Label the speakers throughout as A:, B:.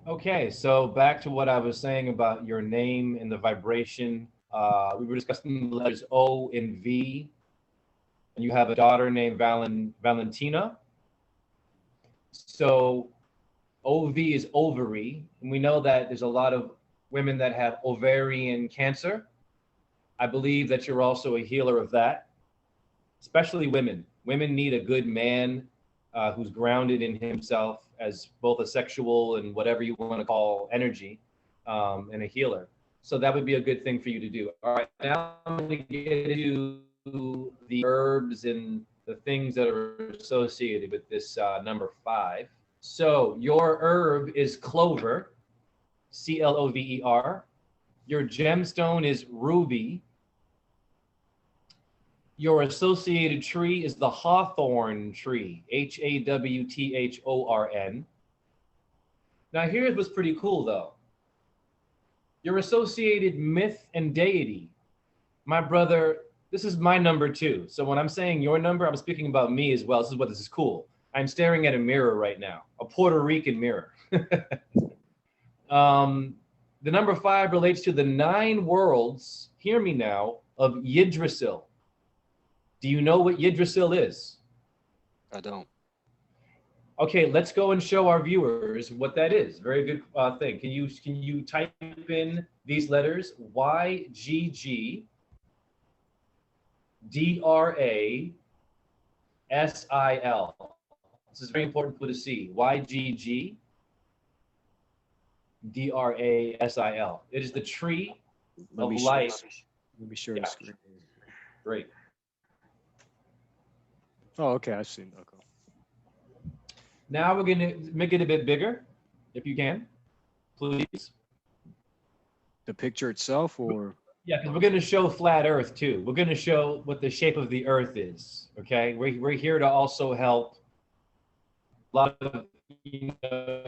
A: Okay, so back to what I was saying about your name and the vibration. We were discussing the letters O and V, and you have a daughter named Valentina. So OV is ovary, and we know that there's a lot of women that have ovarian cancer. I believe that you're also a healer of that, especially women. Women need a good man who's grounded in himself as both a sexual and whatever you want to call energy, and a healer. So that would be a good thing for you to do. All right, now I'm going to get into the herbs and the things that are associated with this number five. So your herb is clover, Clover. Your gemstone is ruby. Your associated tree is the hawthorn tree, Hawthorn. Now, here's what's pretty cool though. Your associated myth and deity, my brother, this is my number two. So when I'm saying your number, I'm speaking about me as well. This is cool. I'm staring at a mirror right now, a Puerto Rican mirror. The number five relates to the nine worlds, hear me now, of Yggdrasil. Do you know what Yggdrasil is?
B: I don't.
A: Okay, let's go and show our viewers what that is. Very good thing. Can you type in these letters Yggdrasil? This is very important for you to see. Yggdrasil. It is the tree
B: Let
A: of
B: me share.
A: life.
B: Let me share the
A: Yeah,
B: screen.
A: great.
B: Oh, okay. I've seen. Okay.
A: Now we're going to make it a bit bigger, if you can, please.
B: The picture itself, or
A: Yeah, because we're going to show flat Earth too. We're going to show what the shape of the Earth is. Okay, we're here to also help a lot of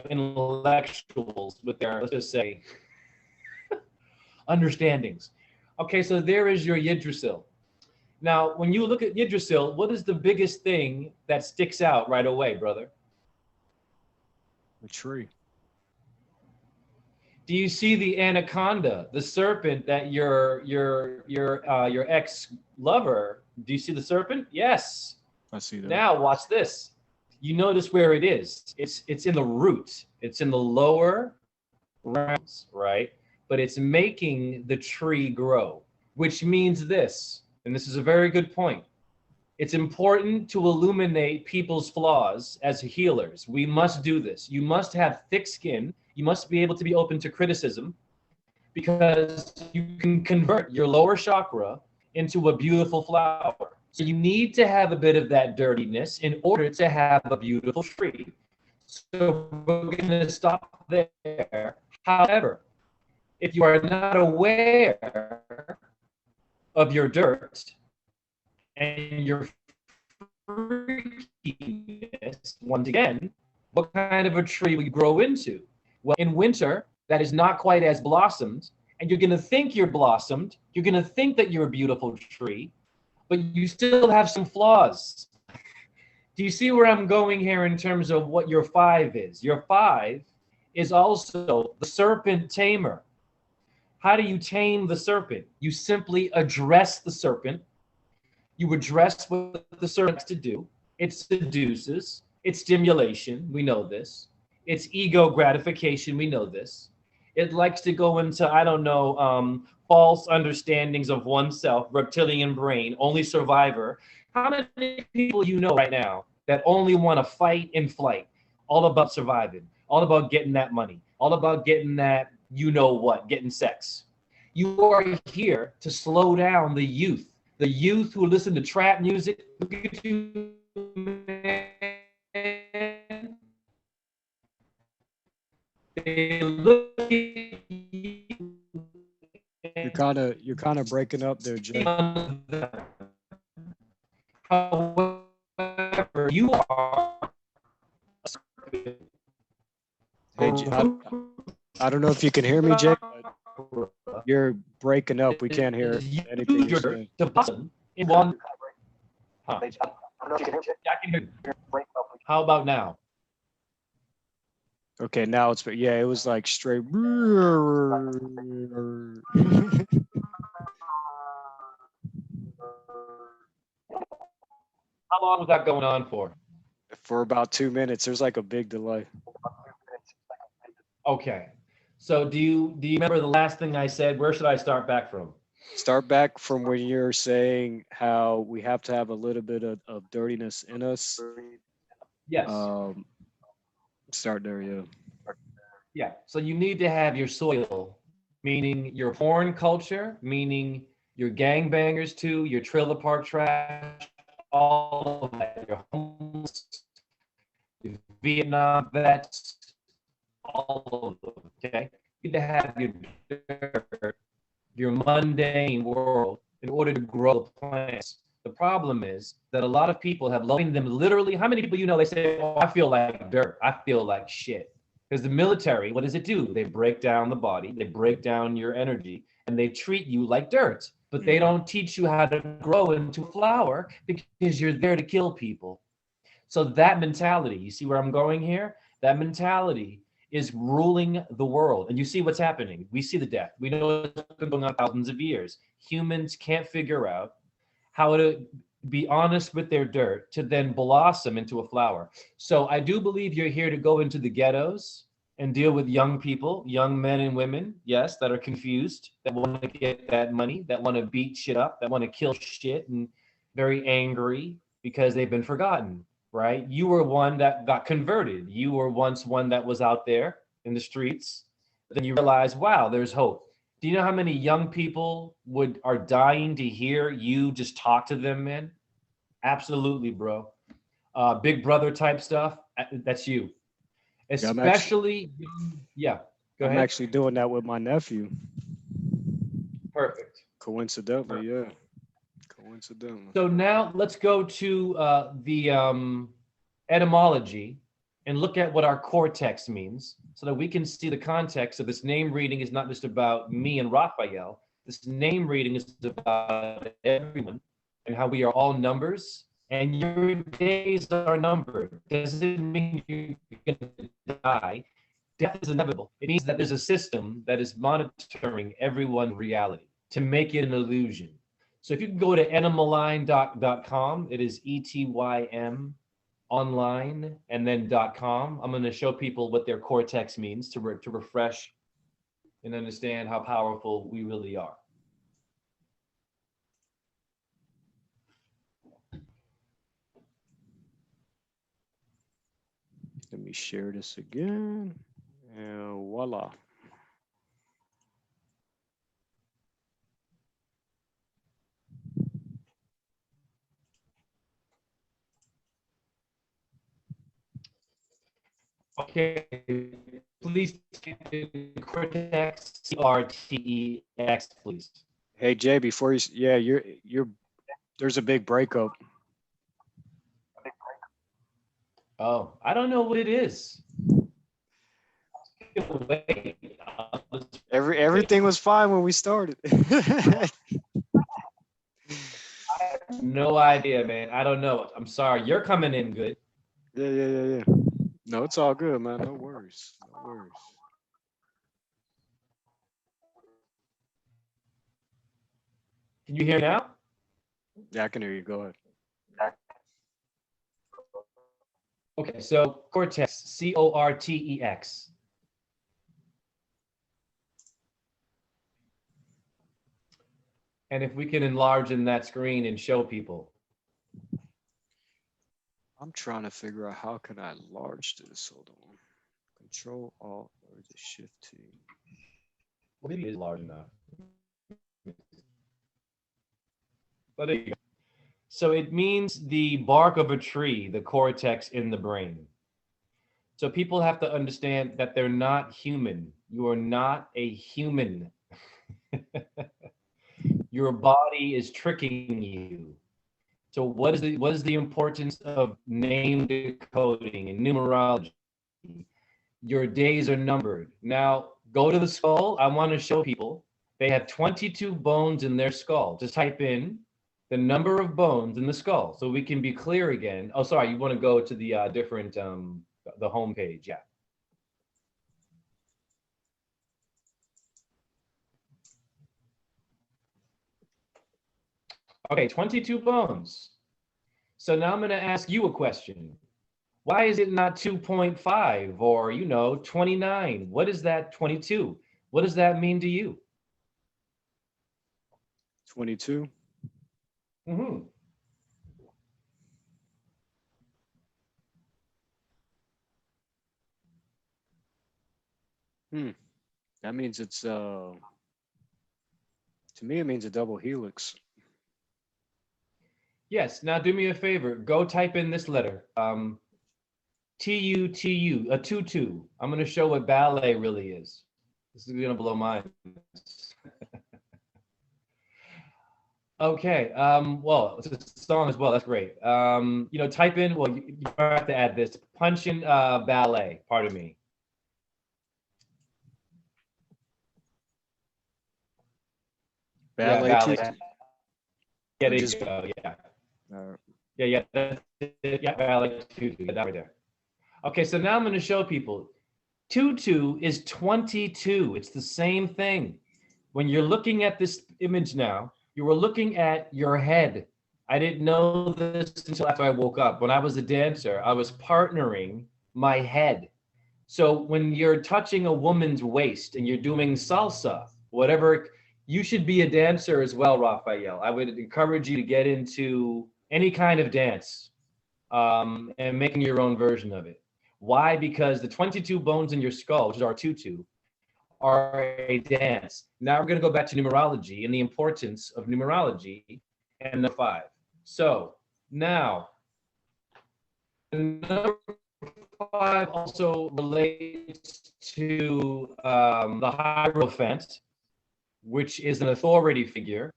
A: intellectuals with their, let's just say, understandings. Okay, so there is your Yggdrasil. Now, when you look at Yggdrasil, what is the biggest thing that sticks out right away, brother?
B: the tree.
A: Do you see the anaconda, the serpent that your ex lover? Do you see the serpent? Yes.
B: I see that.
A: Now watch this. You notice where it is. It's in the root. It's in the lower realms, right? But it's making the tree grow, which means this, and this is a very good point. It's important to illuminate people's flaws as healers. We must do this. You must have thick skin. You must be able to be open to criticism because you can convert your lower chakra into a beautiful flower. So you need to have a bit of that dirtiness in order to have a beautiful tree. So we're going to stop there. However, if you are not aware of your dirt and your freakiness, once again, what kind of a tree will you grow into? Well, in winter, that is not quite as blossomed, and you're going to think you're blossomed. You're going to think that you're a beautiful tree, but you still have some flaws. Do you see where I'm going here in terms of what your five is? Your five is also the serpent tamer. How do you tame the serpent? You simply address the serpent. You address what the serpent's to do. It seduces. It's stimulation. We know this. It's ego gratification. We know this. It likes to go into, I don't know, false understandings of oneself, reptilian brain, only survivor. How many people you know right now that only want to fight and flight, all about surviving, all about getting that money, all about getting that, you know what, getting sex? You are here to slow down the youth who listen to trap music. Look at you, man. They look at you.
B: You're kind of breaking up there, Jay.
A: However, you are
B: Hey, I don't know if you can hear me, Jay, but you're breaking up. We can't hear anything you're saying.
A: to blossom in one. Huh. Yeah, I can hear you. How about now?
B: Okay, now it's, yeah, it was like straight.
A: How long was that going on for?
B: For about 2 minutes. There's like a big delay.
A: Okay. So do you remember the last thing I said? Where should I start back from?
B: Start back from when you're saying how we have to have a little bit of dirtiness in us.
A: Yes.
B: Start there, yeah.
A: Yeah. So you need to have your soil, meaning your porn culture, meaning your gangbangers too, your trailer park trash, all of that, your homeless, your Vietnam vets, all of them. Okay. You need to have your dirt, your mundane world in order to grow the plants. The problem is that a lot of people have loving them literally. How many people you know they say, "Oh, I feel like dirt. I feel like shit." Because the military, what does it do? They break down the body, they break down your energy, and they treat you like dirt. But they don't teach you how to grow into a flower because you're there to kill people. So that mentality, you see where I'm going here? That mentality is ruling the world. And you see what's happening. We see the death. We know it's been going on thousands of years. Humans can't figure out how to be honest with their dirt to then blossom into a flower. So I do believe you're here to go into the ghettos and deal with young people, young men and women, yes, that are confused, that want to get that money, that want to beat shit up, that want to kill shit and very angry because they've been forgotten, right? You were one that got converted. You were once one that was out there in the streets. Then you realize, wow, there's hope. Do you know how many young people are dying to hear you just talk to them, man? Absolutely, bro. Big brother type stuff. That's you.
B: Yeah, I'm actually
A: Especially, yeah. Go
B: I'm
A: ahead.
B: actually doing that with my nephew.
A: Perfect.
B: Coincidentally, yeah. Coincidentally.
A: So now let's go to the etymology and look at what our cortex means so that we can see the context of this name reading is not just about me and Raphael. This name reading is about everyone and how we are all numbers and your days are numbered. Doesn't mean you're going to die. Death is inevitable. It means that there's a system that is monitoring everyone's reality to make it an illusion. So if you can go to etymoline.com, it is ETYM online and then .com. I'm going to show people what their cortex means to refresh and understand how powerful we really are.
B: Let me share this again. And voila.
A: Okay, please cortex, CRTEX, please.
B: Hey Jay, before you, yeah, you're there's a big breakup.
A: Oh, I don't know what it is.
B: Everything was fine when we started.
A: No idea, man. I don't know. I'm sorry. You're coming in good.
B: Yeah. No, it's all good, man. No worries. No worries.
A: Can you hear me now?
B: Yeah, I can hear you. Go ahead.
A: Okay, so cortex, CORTEX. And if we can enlarge in that screen and show people.
B: I'm trying to figure out how can I enlarge this. Hold on. Control Alt or the Shift T.
A: Well, maybe it is large enough. But there you go. So it means the bark of a tree, the cortex in the brain. So people have to understand that they're not human. You are not a human. Your body is tricking you. So what is the importance of name decoding and numerology? Your days are numbered. Now go to the skull. I want to show people they have 22 bones in their skull. Just type in the number of bones in the skull so we can be clear again. Oh, sorry, you want to go to the different the home page, yeah. Okay, 22 bones. So now I'm going to ask you a question. Why is it not 2.5 or, 29? What is that 22? What does that mean to you?
B: 22.
A: Mm-hmm.
B: That means it's to me it means a double helix.
A: Yes. Now do me a favor. Go type in this letter. TUTU, a tutu. I'm going to show what ballet really is. This is going to blow my mind. Okay. Well, it's a song as well. That's great. Type in, well, you have to add this. Punch in ballet. Pardon me.
B: Ballet
A: Yeah, ballet.
B: tutu.
A: Yeah, there
B: Just
A: you go. Yeah.
B: uh,
A: Yeah. That's it. Yeah, ballet tutu. That right there. Okay, so now I'm going to show people. Tutu is 22. It's the same thing. When you're looking at this image now, you were looking at your head. I didn't know this until after I woke up. When I was a dancer, I was partnering my head. So when you're touching a woman's waist and you're doing salsa, whatever, you should be a dancer as well, Raphael. I would encourage you to get into any kind of dance and making your own version of it. Why? Because the 22 bones in your skull, which is our tutu, are a dance. Now we're going to go back to numerology and the importance of numerology and number 5. So now, number 5 also relates to the Hierophant, which is an authority figure.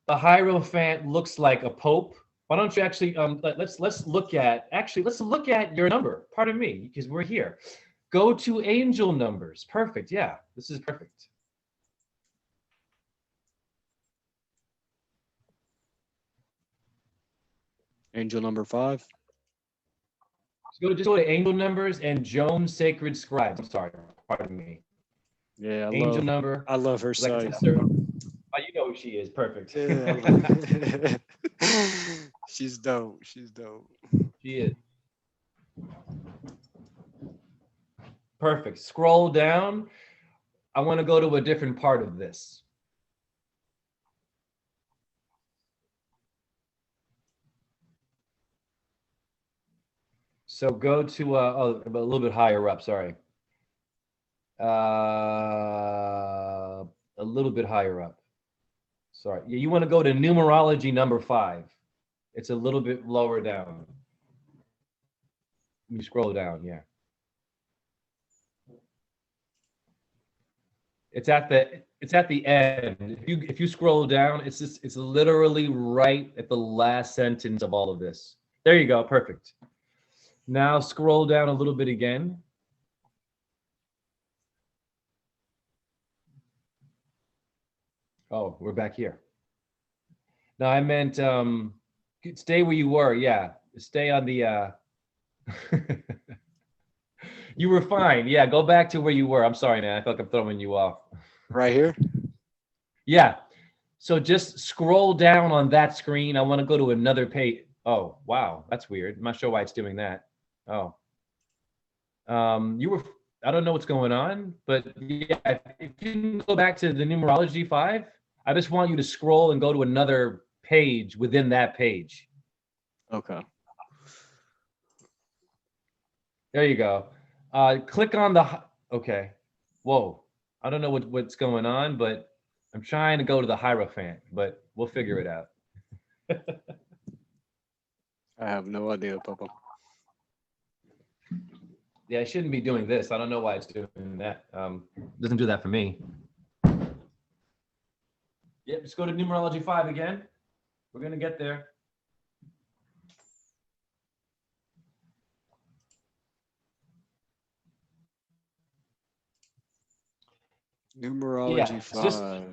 A: The Hierophant looks like a pope. Why don't you actually let's look at your number. Pardon me, because we're here. Go to angel numbers. Perfect. Yeah, this is perfect.
B: angel number 5.
A: Just go to angel numbers and Joan's sacred scribes. I'm sorry, pardon me.
B: Yeah,
A: Angel number.
B: I love her
A: Like
B: site.
A: oh, you know who she is. Perfect.
B: Yeah, she's dope. She's dope.
A: She is. Perfect. Scroll down. I want to go to a different part of this. So go to a little bit higher up. Sorry. A little bit higher up. Sorry. You want to go to numerology number 5. It's a little bit lower down. You scroll down. Yeah. It's at the end. If you scroll down, it's literally right at the last sentence of all of this. There you go. Perfect. Now scroll down a little bit again. Oh, we're back here. No, I meant stay where you were. Yeah, stay on the. You were fine. Yeah, go back to where you were. I'm sorry, man. I feel like I'm throwing you off.
B: Right here.
A: Yeah. So just scroll down on that screen. I want to go to another page. Oh, wow. That's weird. I'm not sure why it's doing that. Oh. I don't know what's going on, but yeah, if you can go back to the numerology 5, I just want you to scroll and go to another page within that page.
B: Okay.
A: There you go. Click on okay. Whoa. I don't know what's going on, but I'm trying to go to the Hierophant, but we'll figure it out.
B: I have no idea, Papa.
A: Yeah, I shouldn't be doing this. I don't know why it's doing that. It doesn't do that for me. Yep, just go to numerology 5 again. We're gonna get there.
B: Numerology 5.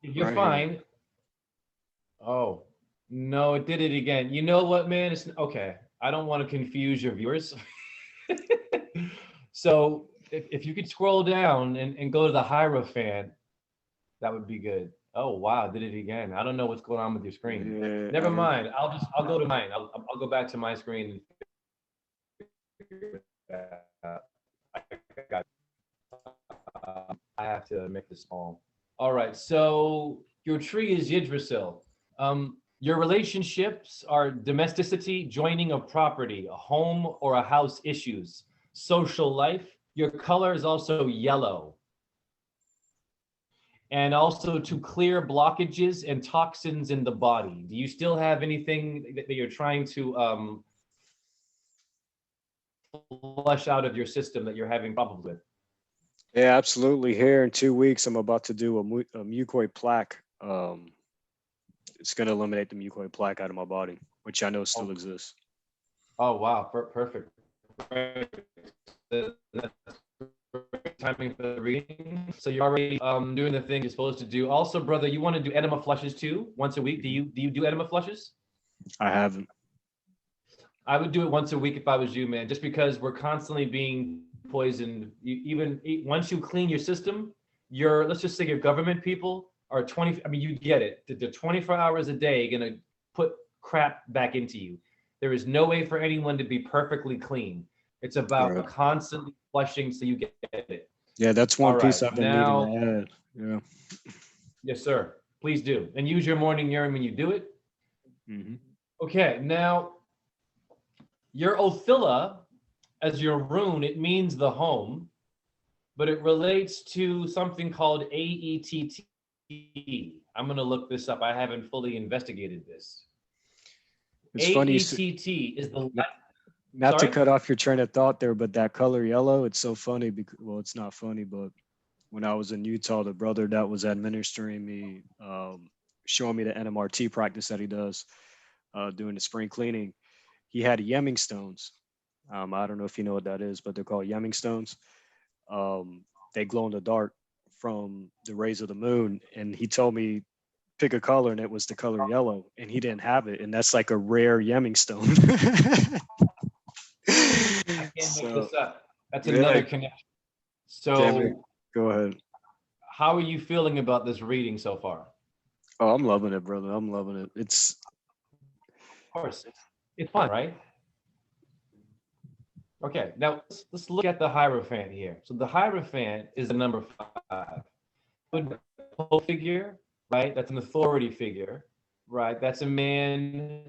A: You're
B: Right
A: fine.
B: here.
A: Oh, no, it did it again. You know what, man? It's okay. I don't want to confuse your viewers. So if you could scroll down and go to the Hierophant, that would be good. Oh wow, did it again. I don't know what's going on with your screen.
B: Yeah, I
A: Never
B: don't.
A: mind. I'll go to mine. I'll go back to my screen and figure that out. I got I have to make this small. All right. So your tree is Yggdrasil. Your relationships are domesticity, joining of property, a home or a house issues, social life. Your color is also yellow, and also to clear blockages and toxins in the body. Do you still have anything that you're trying to flush out of your system that you're having problems with?
B: Yeah, absolutely. Here in 2 weeks, I'm about to do a mucoid plaque. It's going to eliminate the mucoid plaque out of my body, which I know still
A: Oh,
B: exists.
A: oh wow, perfect. That's timing for the reading. So you're already doing the thing you're supposed to do. Also, brother, you want to do enema flushes too once a week? Do you do enema flushes?
B: I haven't.
A: I would do it once a week if I was you, man, just because we're constantly being poisoned. Even once you clean your system, let's just say your government people are 20, I mean, you get it. They're 24 hours a day going to put crap back into you. There is no way for anyone to be perfectly clean. It's about
B: Right.
A: constantly flushing so you get it.
B: Yeah, that's
A: All
B: one piece
A: right.
B: I've been needing
A: Now,
B: to add. Yeah.
A: yes, sir. Please do. And use your morning urine when you do it.
B: Hmm.
A: Okay. Now, your Othilla, as your rune, it means the home, but it relates to something called AETT. I'm going to look this up. I haven't fully investigated this.
B: It's funny.
A: AETT is the,
B: Not to
A: sorry?
B: cut off your train of thought there, but that color yellow, it's so funny because, well, it's not funny, but when I was in Utah, the brother that was administering me, showing me the NMRT practice that he does doing the spring cleaning, he had Yemming stones. I don't know if you know what that is, but they're called Yemming stones. They glow in the dark from the rays of the moon. And he told me pick a color, and it was the color yellow, and he didn't have it. And that's like a rare Yemming stone.
A: I can't make
B: So,
A: this up. That's
B: yeah,
A: another connection.
B: can't make,
A: So,
B: go ahead.
A: how are you feeling about this reading so far?
B: Oh, I'm loving it, brother. I'm loving it. It's
A: Of course, it's fun, right? Okay, now let's look at the Hierophant here. So the Hierophant is the number 5. Good figure, right? That's an authority figure, right? That's a man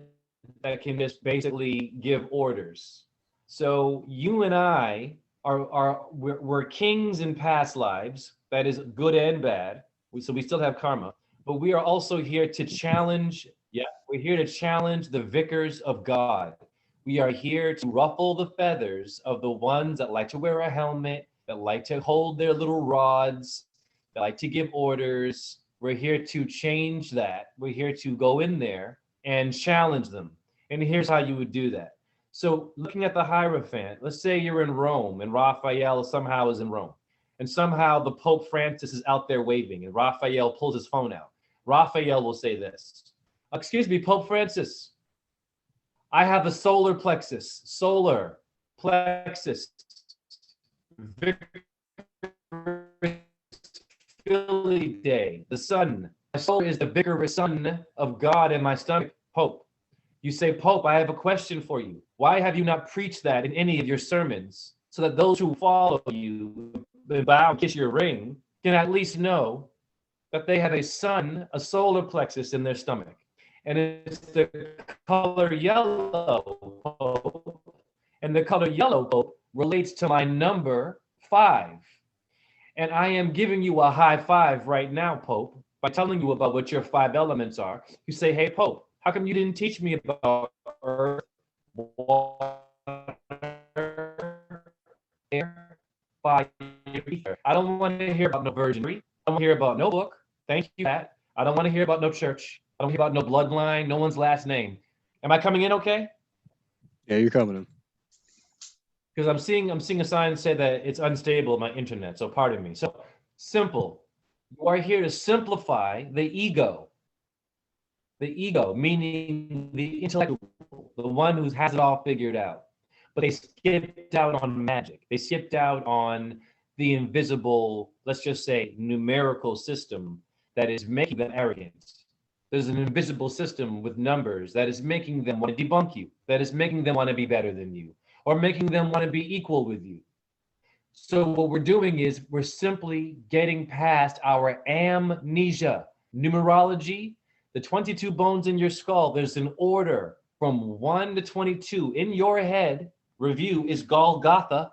A: that can just basically give orders. So you and I we're kings in past lives. That is good and bad. So we still have karma, but we are also here to challenge. Yeah, we're here to challenge the vicars of God. We are here to ruffle the feathers of the ones that like to wear a helmet, that like to hold their little rods, that like to give orders. We're here to change that. We're here to go in there and challenge them. And here's how you would do that. So, looking at the Hierophant, let's say you're in Rome and Raphael somehow is in Rome. And somehow the Pope Francis is out there waving and Raphael pulls his phone out. Raphael will say this: "Excuse me, Pope Francis, I have a solar plexus, Philly day, the sun. My soul is the vigorous son of God in my stomach, Pope. You say, Pope, I have a question for you. Why have you not preached that in any of your sermons so that those who follow you, bow and kiss your ring, can at least know that they have a sun, a solar plexus in their stomach? And it's the color yellow, Pope. And the color yellow, Pope, relates to my number 5. And I am giving you a high five right now, Pope, by telling you about what your 5 elements are. You say, hey, Pope, how come you didn't teach me about earth, water, air, fire, ether? I don't want to hear about no virginry. I don't want to hear about no book. Thank you, Pat. I don't want to hear about no church. I don't hear about no bloodline, no one's last name. Am I coming in okay?
B: Yeah, you're coming in.
A: Because I'm seeing a sign say that it's unstable, my internet. So pardon me. So simple. You are here to simplify the ego. The ego, meaning the intellectual, the one who has it all figured out. But they skipped out on magic. They skipped out on the invisible, let's just say, numerical system that is making them arrogant. There's an invisible system with numbers that is making them want to debunk you, that is making them want to be better than you, or making them want to be equal with you. So what we're doing is we're simply getting past our amnesia. Numerology, the 22 bones in your skull, there's an order from 1 to 22 in your head. Review is Golgotha.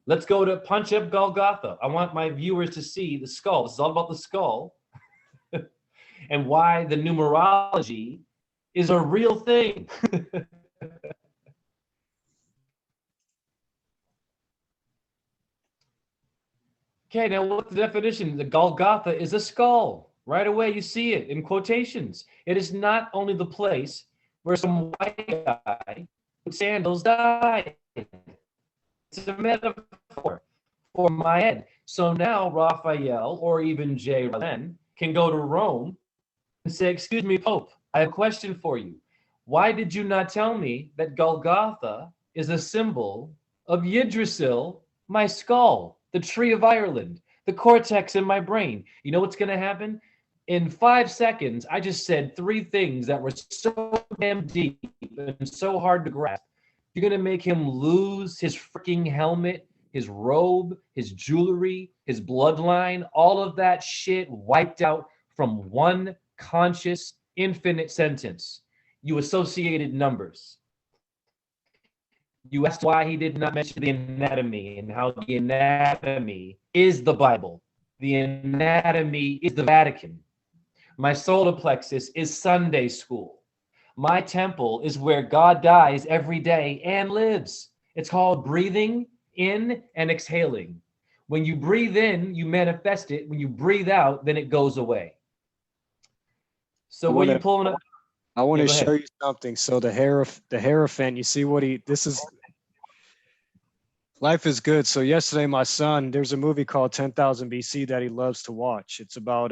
A: Let's go to punch up Golgotha. I want my viewers to see the skull. This is all about the skull and why the numerology is a real thing. Okay, now what's the definition? The Golgotha is a skull. Right away, you see it in quotations. It is not only the place where some white guy with sandals died. It's a metaphor for my head. So now Raphael or even Jhe Russell can go to Rome and say, excuse me, Pope, I have a question for you. Why did you not tell me that Golgotha is a symbol of Yggdrasil, my skull, the tree of Ireland, the cortex in my brain? You know what's going to happen? In 5 seconds, I just said 3 things that were so damn deep and so hard to grasp. You're going to make him lose his freaking helmet, his robe, his jewelry, his bloodline, all of that shit wiped out from one conscious, infinite sentence. You associated numbers. You asked why he did not mention the anatomy and how the anatomy is the Bible. The anatomy is the Vatican. My solar plexus is Sunday school. My temple is where God dies every day and lives. It's called breathing in and exhaling. When you breathe in, you manifest it. When you breathe out, then it goes away. So what are you pulling up?
B: I want to show you something. So the Hierophant, you see what this is. Life is good. So yesterday, my son, there's a movie called 10,000 BC that he loves to watch. It's about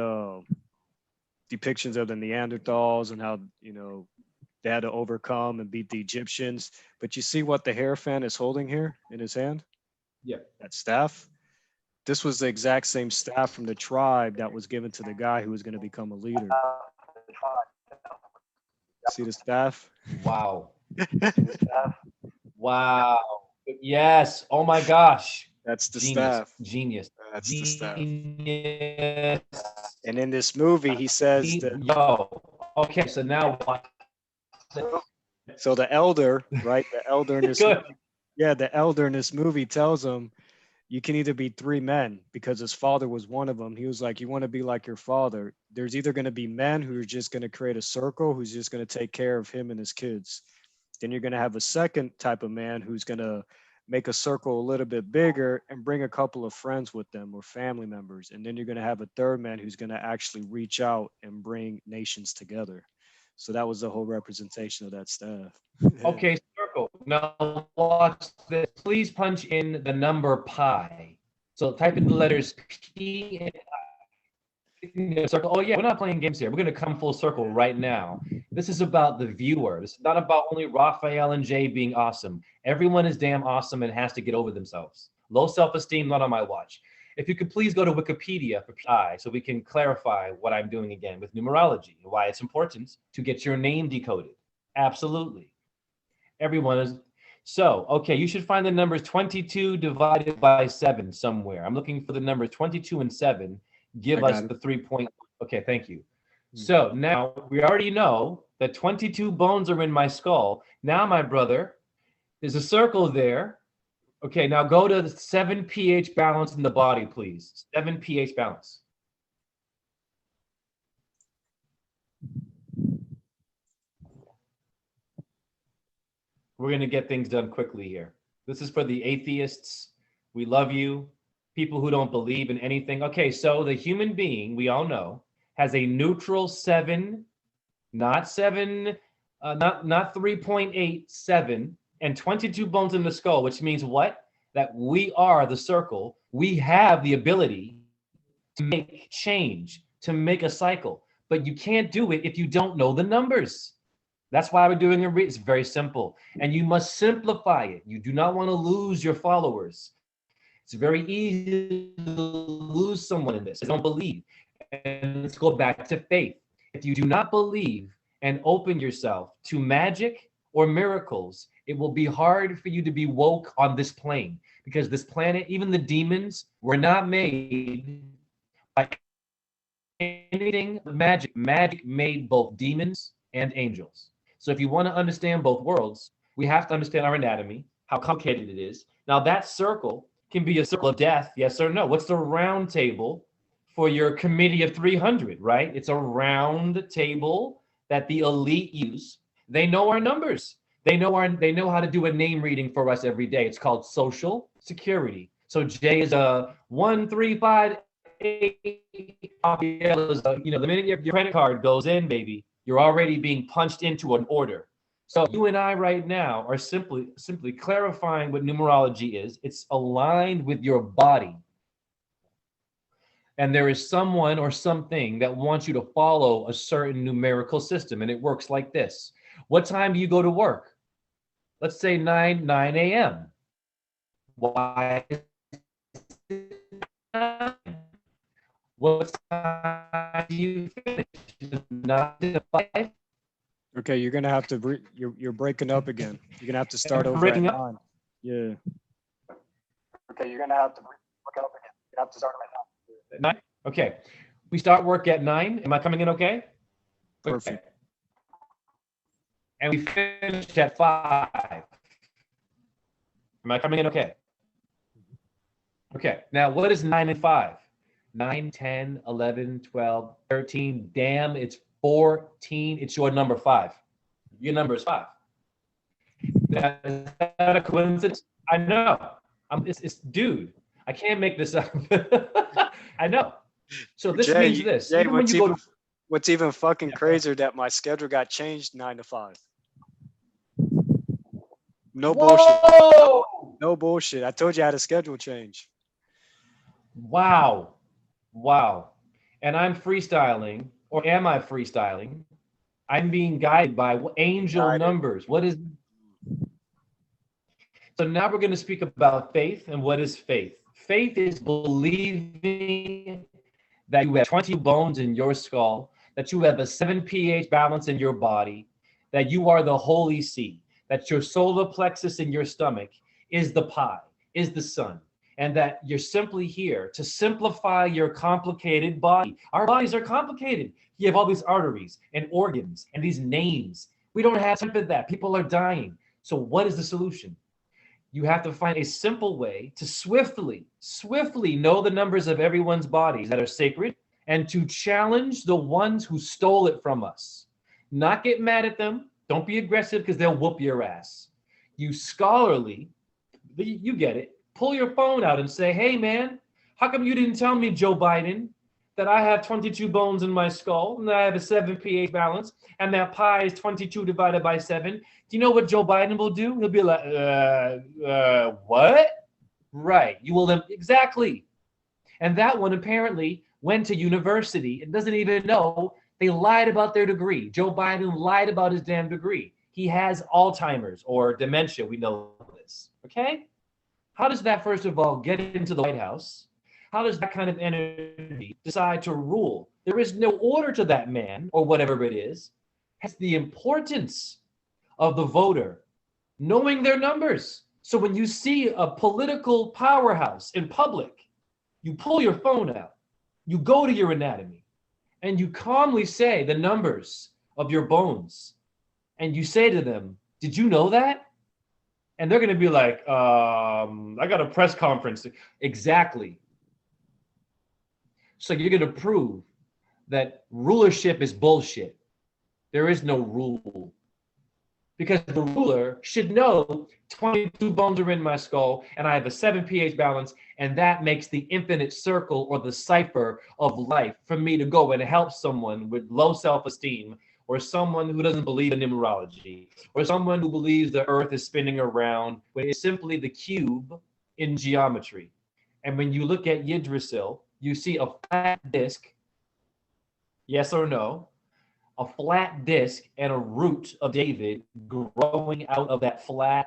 B: depictions of the Neanderthals and how, they had to overcome and beat the Egyptians. But you see what the Hierophant is holding here in his hand?
A: Yeah.
B: That staff. This was the exact same staff from the tribe that was given to the guy who was going to become a leader. See the staff?
A: Wow. Wow. Yes. Oh my gosh.
B: That's the
A: Genius.
B: staff.
A: Genius.
B: That's
A: Genius.
B: the staff. And in this movie, he says that.
A: Yo. Okay. So now what?
B: So the elder, right? The elder in this. The elder in this movie tells him, you can either be 3 men, because his father was one of them. He was like, you want to be like your father. There's either going to be men who are just going to create a circle, who's just going to take care of him and his kids. Then you're going to have a second type of man who's going to make a circle a little bit bigger and bring a couple of friends with them or family members. And then you're going to have a third man who's going to actually reach out and bring nations together. So that was the whole representation of that staff.
A: Okay, circle. Now watch this. Please punch in the number pi. So type in the letters P and I. Circle. Oh yeah, we're not playing games here. We're going to come full circle right now. This is about the viewer. This is not about only Raphael and Jay being awesome. Everyone is damn awesome and has to get over themselves. Low self-esteem, not on my watch. If you could please go to Wikipedia for PI so we can clarify what I'm doing again with numerology and why it's important to get your name decoded. Absolutely. Everyone is. So, okay, you should find the numbers 22 divided by 7 somewhere. I'm looking for the numbers 22 and 7. Give us the 3 point. Okay, thank you. So now we already know that 22 bones are in my skull. Now, my brother, there's a circle there. Okay, now go to the 7 pH balance in the body, please. 7 pH balance. We're going to get things done quickly here. This is for the atheists. We love you. People who don't believe in anything. Okay, so the human being, we all know, has a neutral 7, not 7, not 3.8, 7, and 22 bones in the skull, which means what? That we are the circle. We have the ability to make change, to make a cycle, but you can't do it if you don't know the numbers. That's why we're doing it. It's very simple, and you must simplify it. You do not want to lose your followers. It's very easy to lose someone in this. They don't believe. And let's go back to faith. If you do not believe and open yourself to magic or miracles, it will be hard for you to be woke on this plane, because this planet, even the demons, were not made by anything but magic. Magic made both demons and angels. So if you want to understand both worlds, we have to understand our anatomy, how complicated it is. Now that circle can be a circle of death, yes or no. What's the round table for your committee of 300, right? It's a round table that the elite use. They know our numbers. They know how to do a name reading for us every day. It's called Social Security. So Jay is a 1358. The minute your credit card goes in, baby, you're already being punched into an order. So you and I right now are simply clarifying what numerology is. It's aligned with your body. And there is someone or something that wants you to follow a certain numerical system. And it works like this. What time do you go to work? Let's say 9 a.m. Why? What time do you finish? 9 to 5?
B: Okay, you're gonna have to you're breaking up again. You're gonna have to start over
A: breaking
B: at
A: up?
B: 9. Yeah. Okay, you're gonna have to break up again. You have to start at 9.
A: 9? Okay. We start work at 9. Am I coming in okay?
B: Perfect.
A: Okay. And we finish at 5. Am I coming in okay? Okay. Now, what is 9 and 5? 9, 10, 11, 12, 13. Damn, it's 14. It's your number 5. Your number is 5. Now, is that a coincidence? I know. It's dude. I can't make this up. I know. So this
B: Jay,
A: means this.
B: Jay,
A: Even when you go to
B: what's even fucking crazier that my schedule got changed 9 to 5. No bullshit. No bullshit. I told you I had a schedule change.
A: Wow. And I'm freestyling, or am I freestyling? I'm being guided by angel numbers. What is? So now we're going to speak about faith. And what is faith? Faith is believing that you have 20 bones in your skull, that you have a 7 pH balance in your body, that you are the holy seed, that your solar plexus in your stomach is the pie, is the sun, and that you're simply here to simplify your complicated body. Our bodies are complicated. You have all these arteries and organs and these names. We don't have time for that. People are dying. So what is the solution? You have to find a simple way to swiftly know the numbers of everyone's bodies that are sacred, and to challenge the ones who stole it from us. Not get mad at them. Don't be aggressive, because they'll whoop your ass. You scholarly, you get it, pull your phone out and say, hey man, how come you didn't tell me, Joe Biden, that I have 22 bones in my skull and that I have a 7 pH balance and that pi is 22 divided by 7? Do you know what Joe Biden will do? He'll be like, what? Right, you will, exactly. And that one apparently went to university and doesn't even know they lied about their degree. Joe Biden lied about his damn degree. He has Alzheimer's or dementia, we know this, okay? How does that, first of all, get into the White House? How does that kind of energy decide to rule? There is no order to that man, or whatever it is. It's the importance of the voter knowing their numbers. So when you see a political powerhouse in public, you pull your phone out, you go to your anatomy, and you calmly say the numbers of your bones. And you say to them, did you know that? And they're going to be like, I got a press conference. Exactly. So you're going to prove that rulership is bullshit. There is no rule. Because the ruler should know 22 bones are in my skull and I have a 7 pH balance, and that makes the infinite circle or the cipher of life for me to go and help someone with low self-esteem, or someone who doesn't believe in numerology, or someone who believes the earth is spinning around when it's simply the cube in geometry. And when you look at Jhe Russell, you see a flat disc, yes or no, a flat disc and a root of David growing out of that flat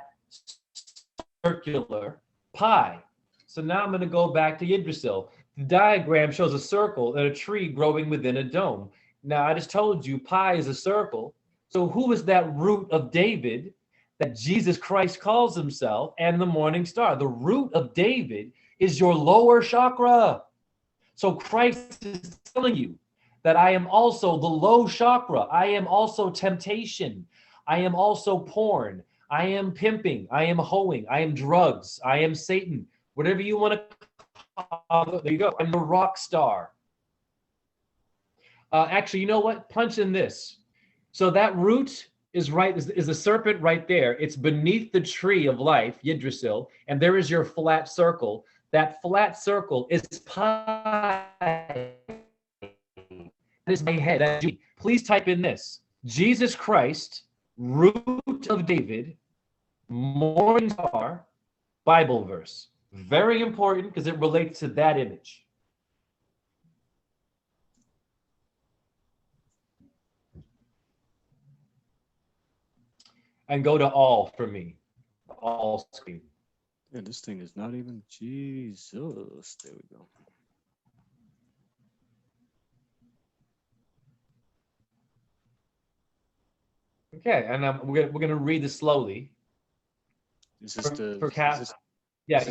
A: circular pie. So now I'm going to go back to Yggdrasil. The diagram shows a circle and a tree growing within a dome. Now, I just told you pi is a circle. So who is that root of David that Jesus Christ calls himself and the morning star? The root of David is your lower chakra. So Christ is telling you that I am also the low chakra. I am also temptation. I am also porn. I am pimping. I am hoeing. I am drugs. I am Satan. Whatever you want to call it, there you go. I'm the rock star. Actually, you know what? Punch in this. So that root is right, is the serpent right there. It's beneath the tree of life, Yggdrasil, and there is your flat circle. That flat circle is pi. That is my head. Please type in this. Jesus Christ, root of David, morning star, Bible verse. Very important because it relates to that image. And go to all for me. All screen.
B: Yeah, this thing is not even Jesus. There we go.
A: Okay, and we're gonna read this slowly.
B: This is the
A: for cast. Yeah.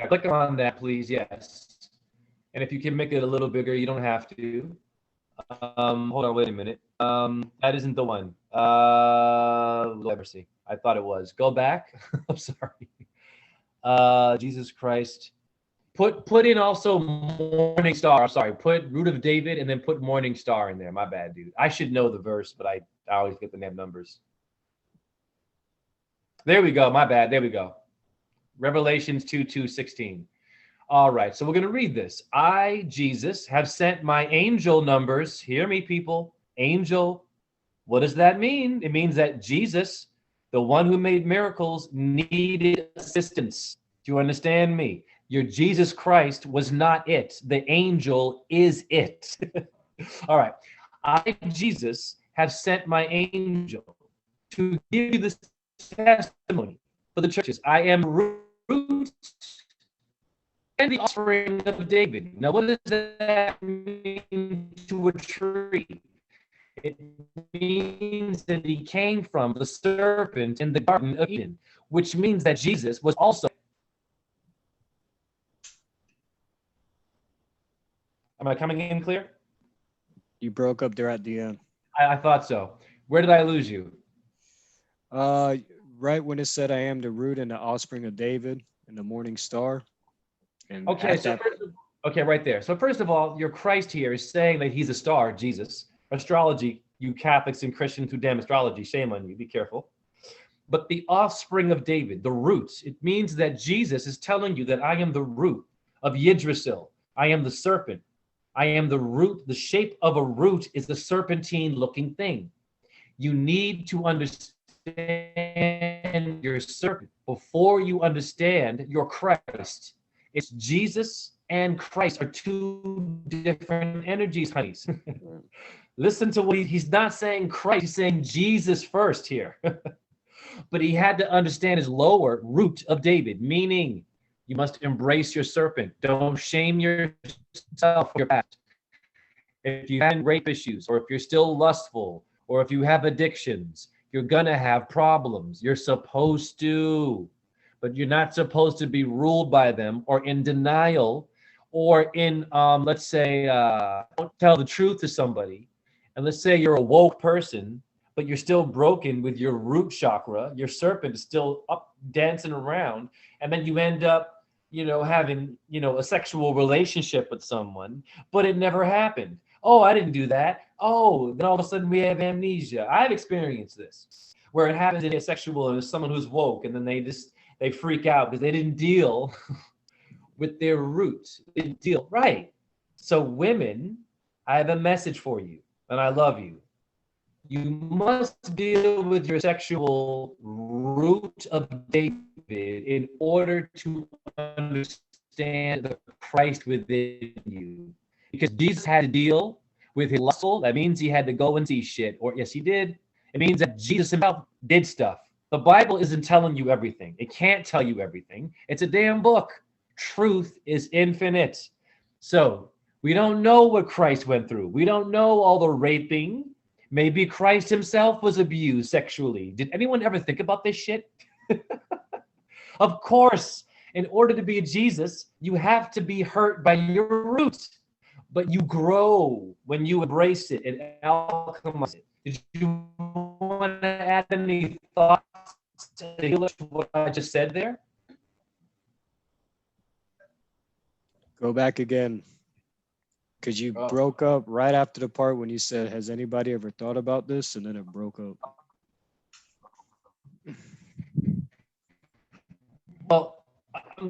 A: Click on that, please. Yes. And if you can make it a little bigger, you don't have to. Hold on, wait a minute. That isn't the one. Let me see. I thought it was. Go back. I'm sorry. Jesus Christ. Put in also morning star. I'm sorry. Put root of David and then put morning star in there. My bad, dude. I should know the verse, but I always get the damn numbers. There we go. My bad. There we go. Revelations 2:16. All right. So we're going to read this. I, Jesus, have sent my angel numbers. Hear me, people. Angel. What does that mean? It means that Jesus, the one who made miracles, needed assistance. Do you understand me? Your Jesus Christ was not it. The angel is it. All right. I, Jesus, have sent my angel to give you this testimony for the churches. I am root and the offspring of David. Now, what does that mean to a tree? It means that he came from the serpent in the Garden of Eden, which means that Jesus was also. Am I coming in clear?
B: You broke up there at the end.
A: I thought so. Where did I lose you?
B: Right when it said, I am the root and the offspring of David and the morning star. And
A: okay, so okay, right there. So first of all, your Christ here is saying that he's a star, Jesus. Astrology, you Catholics and Christians who damn astrology, shame on you, be careful. But the offspring of David, the roots, it means that Jesus is telling you that I am the root of Yggdrasil. I am the serpent. I am the root. The shape of a root is the serpentine looking thing. You need to understand your serpent before you understand your Christ. It's Jesus and Christ are two different energies, honeys. Listen to what he's not saying Christ, he's saying Jesus first here. But he had to understand his lower root of David, meaning you must embrace your serpent. Don't shame yourself for your past. If you have rape issues, or if you're still lustful, or if you have addictions, you're gonna have problems. You're supposed to, but you're not supposed to be ruled by them or in denial or in, let's say, don't tell the truth to somebody. And let's say you're a woke person, but you're still broken with your root chakra. Your serpent is still up dancing around. And then you end up, having, a sexual relationship with someone, but it never happened. Oh, I didn't do that. Oh, then all of a sudden we have amnesia. I've experienced this, where it happens in a sexual and someone who's woke, and then they freak out because they didn't deal with their roots. They didn't deal right. So women, I have a message for you, and I love you. You must deal with your sexual root of David in order to understand the Christ within you. Because Jesus had to deal with his lustful. That means he had to go and see shit. Or yes, he did. It means that Jesus himself did stuff. The Bible isn't telling you everything. It can't tell you everything. It's a damn book. Truth is infinite. So we don't know what Christ went through. We don't know all the raping. Maybe Christ himself was abused sexually. Did anyone ever think about this shit? Of course, in order to be a Jesus, you have to be hurt by your roots, but you grow when you embrace it and alchemize it. Did you want to add any thoughts to what I just said there?
B: Go back again, because you broke up right after the part when you said, has anybody ever thought about this? And then it broke up.
A: Well,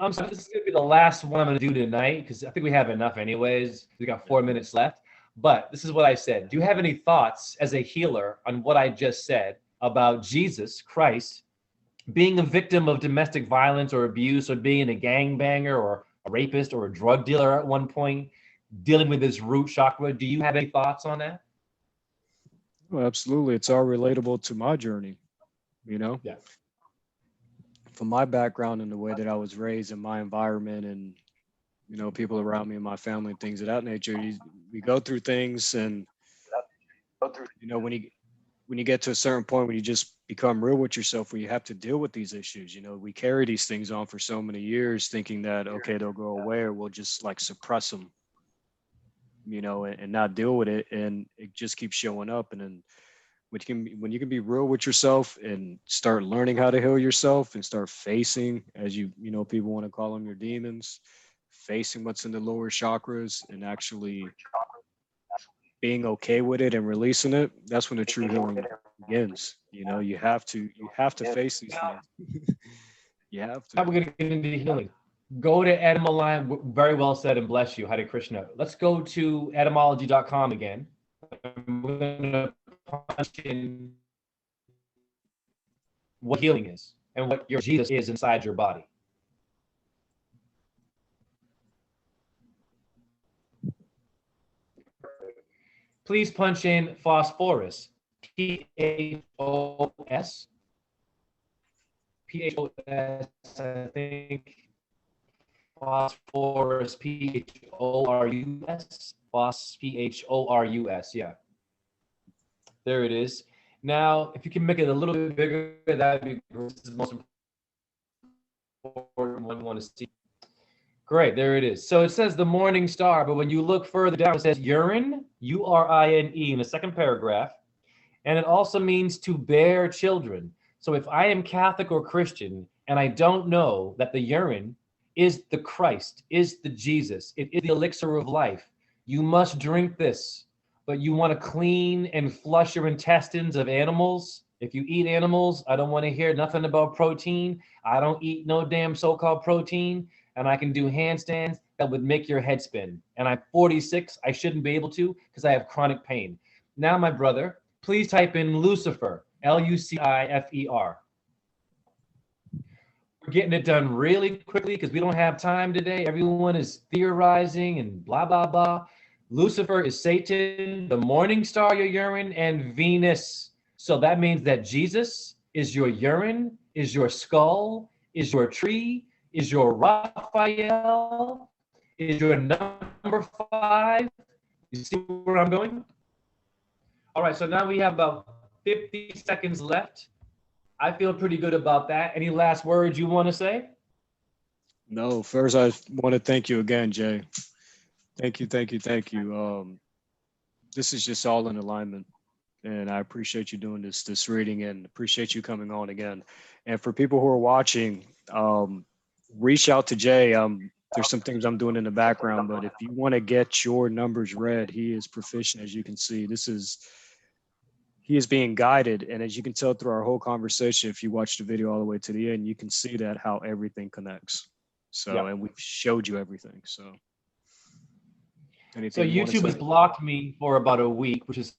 A: I'm sorry, this is going to be the last one I'm going to do tonight because I think we have enough anyways. We got 4 minutes left. But this is what I said. Do you have any thoughts as a healer on what I just said about Jesus Christ being a victim of domestic violence or abuse, or being a gangbanger or a rapist or a drug dealer at one point, dealing with his root chakra? Do you have any thoughts on that?
B: Well, absolutely. It's all relatable to my journey, you know?
A: Yeah.
B: From my background and the way that I was raised in my environment and, you know, people around me and my family and things of that nature, we go through things, and, you know, when you get to a certain point when you just become real with yourself, where you have to deal with these issues, you know, we carry these things on for so many years thinking that, okay, they'll go away, or we'll just like suppress them, you know, and not deal with it. And it just keeps showing up. And then when you can be real with yourself and start learning how to heal yourself and start facing, as you know, people want to call them your demons, facing what's in the lower chakras and actually being okay with it and releasing it, that's when the true healing begins. You know, you have to face these things. You have to.
A: How are we going to get into healing? Go to Etymology. Very well said, and bless you. Hare Krishna. Let's go to etymology.com again. We're going to punch in what healing is and what your Jesus is inside your body. Please punch in phosphorus. P-H-O-S. P-H-O-S, I think. Phosphorus, P-H-O-R-U-S. P-H-O-R-U-S, yeah. There it is. Now, if you can make it a little bit bigger, that would be great. This is the most important one you want to see. Great, there it is. So it says the morning star, but when you look further down, it says urine, U-R-I-N-E, in the second paragraph. And it also means to bear children. So if I am Catholic or Christian and I don't know that the urine is the Christ, is the Jesus, it is the elixir of life, you must drink this. But you want to clean and flush your intestines of animals. If you eat animals, I don't want to hear nothing about protein. I don't eat no damn so-called protein. And I can do handstands that would make your head spin. And I'm 46, I shouldn't be able to because I have chronic pain. Now, my brother, please type in Lucifer, L-U-C-I-F-E-R. We're getting it done really quickly because we don't have time today. Everyone is theorizing and blah, blah, blah. Lucifer is Satan, the morning star, your urine, and Venus. So that means that Jesus is your urine, is your skull, is your tree, is your Raphael, is your number 5. You see where I'm going? All right, so now we have about 50 seconds left. I feel pretty good about that. Any last words you want to say?
B: No, first I want to thank you again, Jay. Thank you. This is just all in alignment. And I appreciate you doing this reading, and appreciate you coming on again. And for people who are watching, reach out to Jay. There's some things I'm doing in the background, but if you want to get your numbers read, he is proficient, as you can see. He is being guided. And as you can tell through our whole conversation, if you watch the video all the way to the end, you can see that how everything connects. So, yeah. And we've showed you everything. So
A: YouTube has blocked me for about a week, which is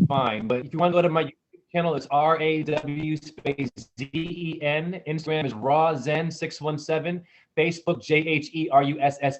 A: fine. But if you want to go to my YouTube channel, it's RAW space DEN. Instagram is Rawzen617. Facebook, JHERUSSE.